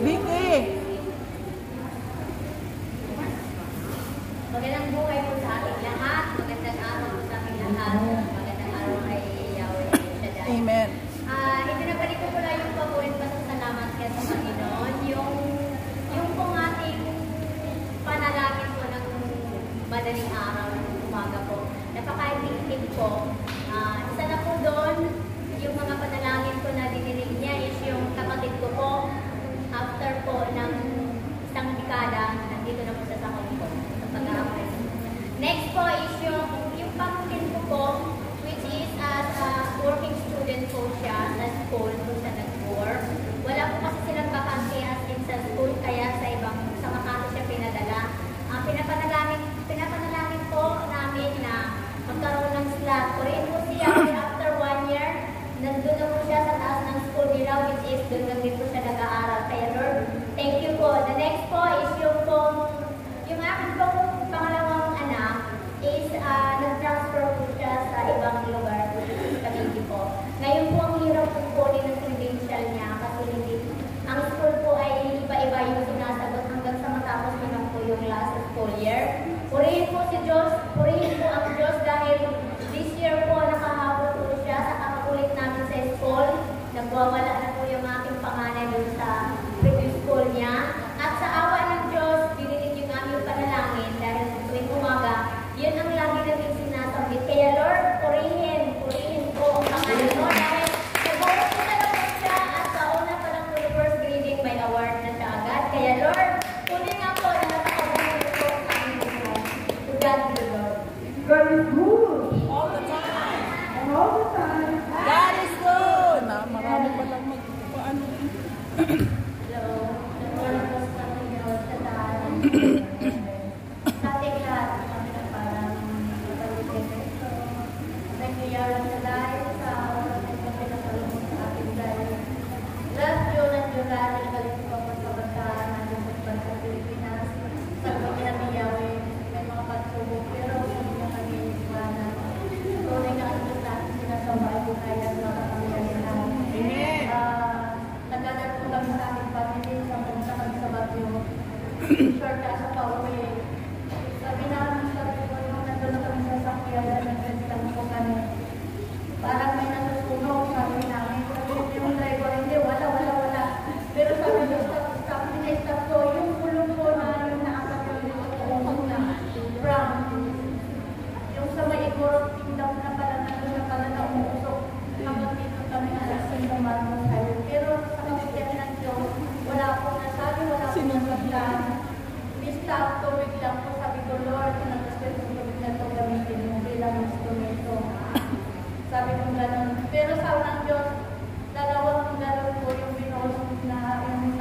Vicky! Magandang buhay po sa ating lahat. Magandang araw po sa ating lahat. Magandang araw kay Yahweh Shaddai. Amen. Ibinabalik ko lang yung pabuhin pasasalamat kaya sa Panginoon. Yung pong ating panalangin po ng madaling araw ng umaga po. Napaka-effective po. Isa na po doon, yung mga panalangin ko na dininig niya is yung kapatid ko po. After po ng isang dekada, nandito na po sa sakon ko sa pag-aaral. Next po is yung pamangkin ko po, which is as a working student po siya sa school kung siya nag-work. Wala po kasi silang vacancy as in sa school, kaya sa Makati siya pinadala. Pinapanalangin po namin na magkaroon ng slot. O rin po siya, after 1 year, nandun na po siya sa taas ng school nila, which is doon lang din po siya nag-aaral. Kaya Lord, thank you po. The next po is yung aking pong pangalawang anak is nag-transfer po siya sa ibang lugar, Cavite po. Ngayon po ang hirap po kunin ng credential niya kasi ang school po ay iba-iba yung sinasagot hanggang sa matapos niya po yung last school year. Purihin po si Diyos, purihin po ang Diyos dahil this year po nakahabol po siya sa kakakulit namin sa school. Nagwawala na po yung aking panganay doon sa previous school niya. At sa awa ng Diyos, dininig yung aming panalangin dahil sa tuwing umaga, yun ang lagi natin sinasambit. Kaya Lord, purihin po ang pangalan mo dahil nagwawala po na lang po siya at sa una pa lang po yung first grading may award na siya agad. Kaya Lord, kunin nga po na napakabuhay po sa aming buhay. To God be the Lord. God is good. All the time. And all the time. God is good! Marami pa lang paano. Hello. The Lord was coming out sa daan. Sa ating lahat, kami na parang matalikid ito. Nagkayara sa dahil sa oras na kami nasalunod sa ating dahil. Last June at July, nagalit ko ang pagkabataan natin sa Pilipinas. Sa kami na Yahweh, may mga pagsubok, pero hindi na kami iwanan. Tunay na ang Diyos natin sinasaway kung kaya sa kami nila. Amen. Nagdadal po kami sa ating family sa punta kami sa Bagyo. Short ka sa pauwi. Sabi ko, nung nandun na kami sa sakyalan, nag-restaurant po kami. Parang may nasusunog, sabi namin. Sabi yung driver, hindi, wala. Pero sabi ko, stop ko. Yung pulong ko na yung naapat yung na from. Yung sa may igorot, tindaw na pala, nandun na pala na umuusok. Hanggang dito kami alasin ng Marmos Highway. Pero sa kapityan ng Diyos, wala akong nasabi, wala akong nasablan. Stop, tubig lang po. Sabi ko, Lord, nag-spend yung tubig na ito gamitin mo bilang instrumento. Sabi ko gano'n. Pero sa unang Diyos, dalawang gano'n po yung binos na yung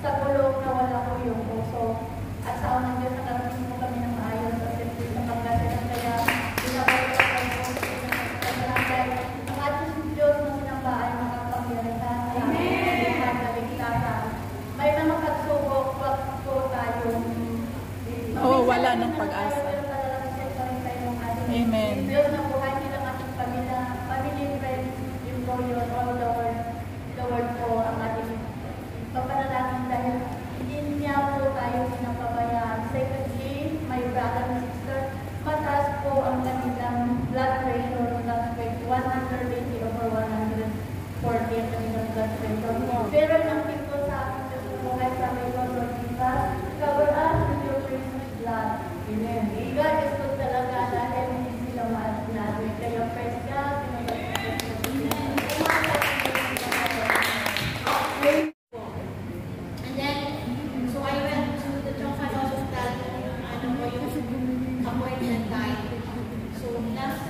sa kulong na wala po yung puso. At sa unang Diyos, nakarating po kami ng maayos kasi sa pagkasinan kaya pinakaya ko kayo sa barangay. Ang ating Diyos na sinamba ay makapangyarihan. Amen. Kaligtasan. May mga pagsubok, wag po tayong Wala ng pag-asa. Amen. Diyos na buhay nilang ating pamilya, family, friends, employer, all the word po ang ating papanalangin dahil hindi niya po tayo pinapabayaan. Secondly, my brother and sister, mataas po ang kanilang blood pressure, 180/140 ang kanilang blood pressure. Pero yung pinto sa ating Diyos buhay sa may Lord Jesus, cover us with your precious blood. Amen. God is good talaga dahil hindi sila maalis natin. Kaya praise God. And then, so I went to the Chongqing Hospital, yung appointment time. So, last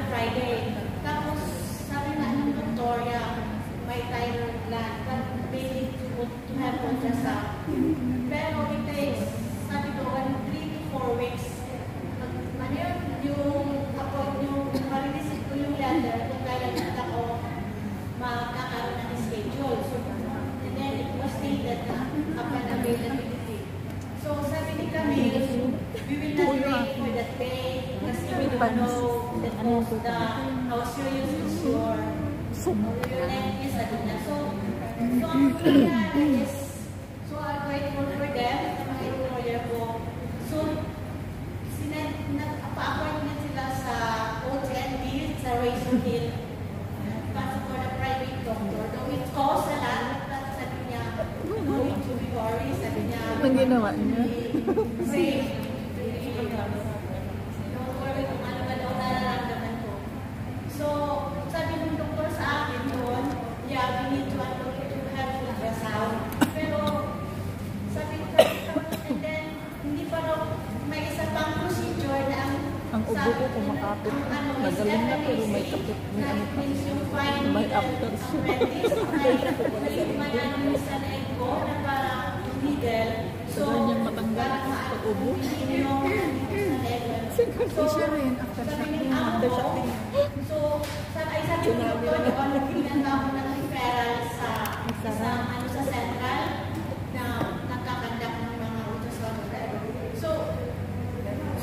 Friday. Tapos, sabi nga ng doktor, may thyroid gland, but they need to have ultrasound. Pero it takes, sabi ko, 3 to 4 weeks. Ano yun, yung marinisip ko yung letter, kung kailan ako magkakaroon ng schedule. So, and then it was stated na upon availability. So, sabi ni Camille, we will not wait for that day kasi we don't know how serious is your length is. So, So, ang nangyari is, so I'm grateful for them, na mga employer ko. So, nagpa-appointment sila sa OTND, sa Razor Hill, kasi for the private doctor. Though it costs a lot, but sabi niya, no need to be worried, sabi niya, Anong ginawa niya? safe. Don't worry kung ano ba daw nararamdaman ko. So, sabi ng doktor sa akin doon, yeah, we need to have ultrasound. Pero, sabi ko, and then, hindi pa raw, may isa pang procedure na Ang ubo ko kumakapit. Magaling na pero may kapit. May ano pa. May after. So, ganyan matanggal pag ubo. Siya rin, after shocking. After shocking. So, sabi ko doon, pinanda ko ng referral sa central na nagkakandak ng mga ultrasound. So,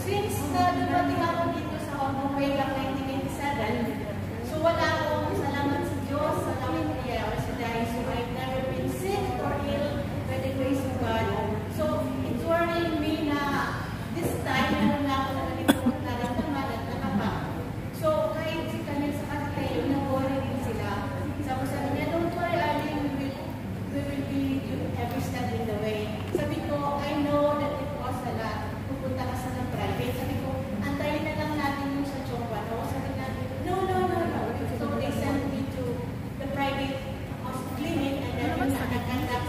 since dumating ako dito sa Hong Kong way back 1997, so wala akong salamat sa Diyos, salamat kaya sa dahil so I've never been sick or ill by the grace of God. So, it's worrying me na this time, meron na ako nalipot na ramdaman at nakapa. So, kahit si Camille sa Castello, nag-worry din sila. Sabi niya, don't worry, Arlene, we will be every step in the way. Sabi ko, I know that it costs a lot. Pupunta ka sa ng private. Sabi ko, antayin na lang natin yung sa Chongwa. Sabi niya, no. So, they sent me to the private clinic and then nagkandak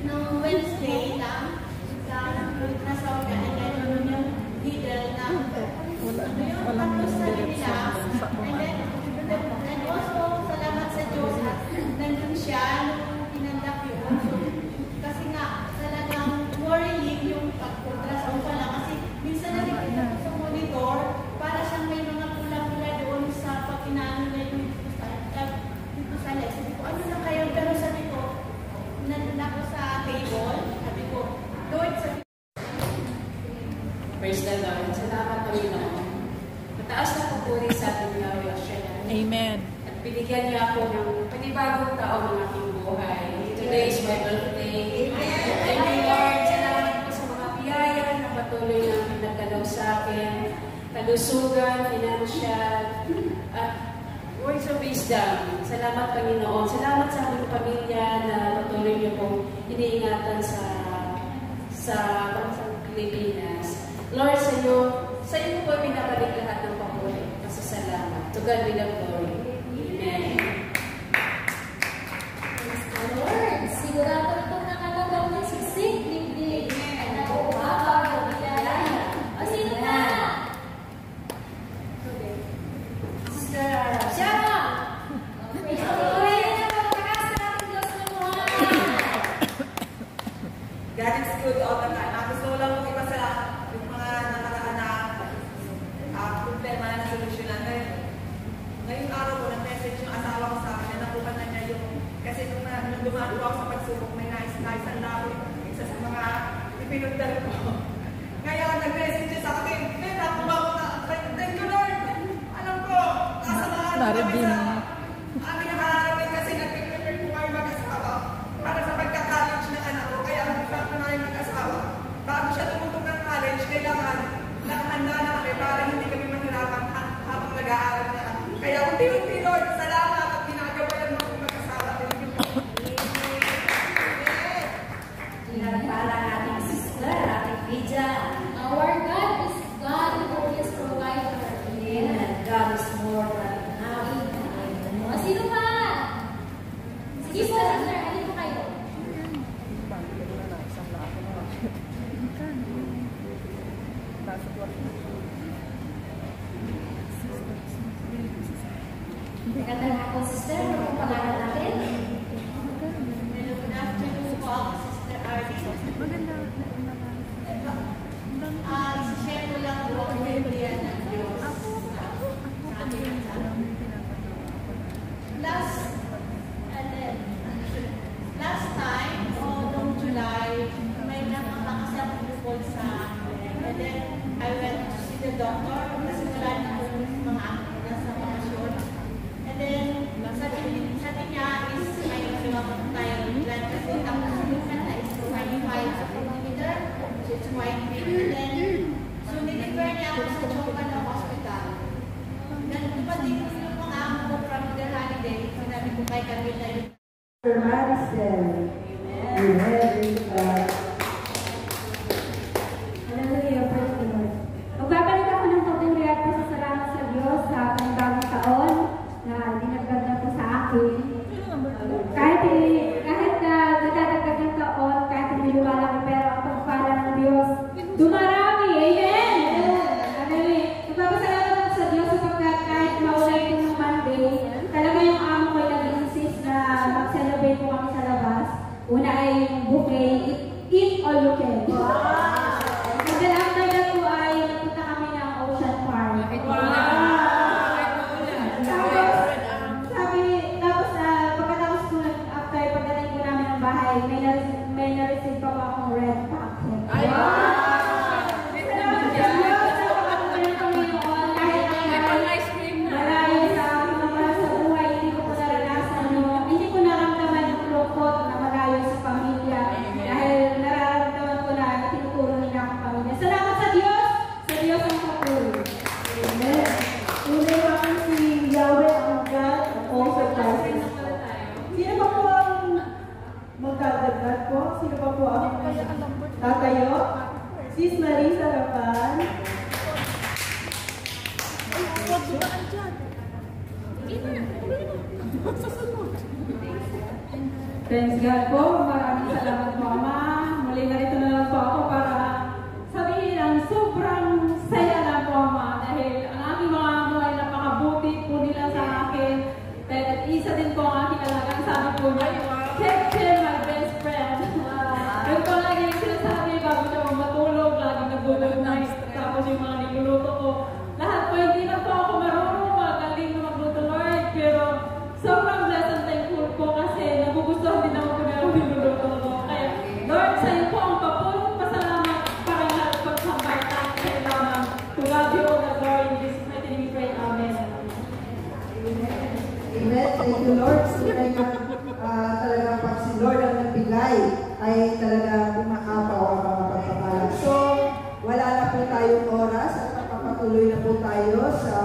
no Wednesday lang ultrasound ka and then yung needle na Walang tapos sabi nila diretso sa and also salamat sa Diyos at nandun siya nung pinandak yun. So, kasi nga talagang worrying yung pag-ultrasound pa lang kasi minsan nakikita ko sa monitor para siyang may mga pula-pula doon sa pagkinaano na yung dito sa leg. Sabi ko, ano na kayo? Pero sabi ko, nandun ako sa table, sabi ko, Lord, sabi ko, Praise the Lord. Salamat Panginoon. Mataas na pupuri sa ating Yahweh Hashem. Amen. At binigyan niya ako ng panibagong taon ng aking buhay. Today is my birthday. Thank you Lord. Salamat po sa mga biyaya na patuloy na pinagdalaw sa akin. Kalusugan, financial, at words of wisdom. Salamat Panginoon. Salamat sa aming pamilya na patuloy niyo pong iniingatan sa bansang Pilipinas. Lord, sa iyo po pinabalik lahat ng papuri. Pasasalamat. To God be the glory. Amen. Praise the Lord. Sigurado itong nakatanggap ng sisig, liglig, at nag-uupapag ng biyaya. O sino na? Sister Sharon! Praise the Lord! Pagkakas sa ating Diyos ng mga. God is good all the time. Gusto ko lang iba sa yung mga nakataan na problema na nasolusyonan. Ngayong araw ko, nag-message yung asawa ko sa akin na nakuha na niya yung kasi nung dumaan ko ako sa pagsubok, may nais-naisan na ako isa sa mga ipinundal ko. Ngayon, nag-message siya sa akin, nakuha ko na, thank you Lord! Alam ko, kasamahan ko kami sa aming nakaharapin kasi nag-prepare ko kayo mag-asawa para sa pagka-college ng anak ko. Kaya ang isang ko na yung mag-asawa. Bago siya tumutong ng college, kailangan nakahanda na kami para hindi kami mahirapan habang nag-aaral na. Kaya unti-unti Lord, salamat at ginagawalan mo akong mag-asawa. Thank you. Para ating sister, ating Pija. Our God is God who is provider. And God is more than enough. O, sino pa? Sige po, sister, alin po kayo? Magandang hapon, sister. Ano po pangalan natin? Good afternoon po ako, Sister Arlie. Share ko lang po ang Biblia ng Diyos sa ating last time, noong July, may nakakasama bukol sa akin. And then, I went to see the doctor kasi wala na akong mga anak na sa bakasyon. And then, sabi niya is may mga Marcel. Amen. Hallelujah, praise the Lord. Magbabalik ako ng patuloy at pasasalamat sa Diyos sa panibagong taon na dinagdag na po sa akin. Kahit na nadadagdag ng taon, kahit hindi lumalaki, pero ang pagpala ng Diyos, dumarami. Amen! Amen! Magpapasalamat ako sa Diyos sapagkat kahit maulay ko ng Monday, talaga yung amo ko ay nag-insist na mag-celebrate po kami sa labas. Una ay yung buffet, eat all you can. And then after that po ay nagpunta kami ng Ocean Park. Pagkatapos po, after pagdating po namin ng bahay, may na-receive pa po akong red packet. Salamat sa Diyos sa pagkakamayan ko ngayon. Kahit malayo sa aking mga sa buhay, hindi ko po naranasan hindi ko naramdaman yung lungkot na malayo sa pamilya. Dahil nararamdaman ko na tinuturo nila akong pamilya. Salamat sa Diyos ang papuri. Amen. Tunay pa kami si Yahweh ang God of all surprises. Sino pa po ang magdadagdag po? Sino pa po ang tatayo? Sis Marisa Rapan. Thanks God po. Maraming salamat po, Ama. Muli na rito na lang po ako para sabihin ang sobrang saya na po, Ama. Dahil ang aking mga amo ay napakabuti po nila sa akin. Dahil isa din po ang aking alagang sabi po niya, Cheche, my best friend. Yun po lagi yung sinasabi bago siya matulog, lagi nagulog na. Tapos yung mga niluluto ko. Lahat po, hindi na po ako marunong magaling na magluto, Lord. Pero sobrang blessed and thankful po kasi nagugustuhan din ako kung ano niluluto ko. Kaya, Lord, sa iyo po ang papulong pasalamat para nga pagsambay tayo sa lamang. To God be all the glory in this mighty name we pray. Amen. Amen. Thank you, Lord. Talagang pag si Lord ang nagbigay, ay talaga kumakapaw ang mga pagpapala. So, wala na po tayong oras at magpapatuloy na po tayo sa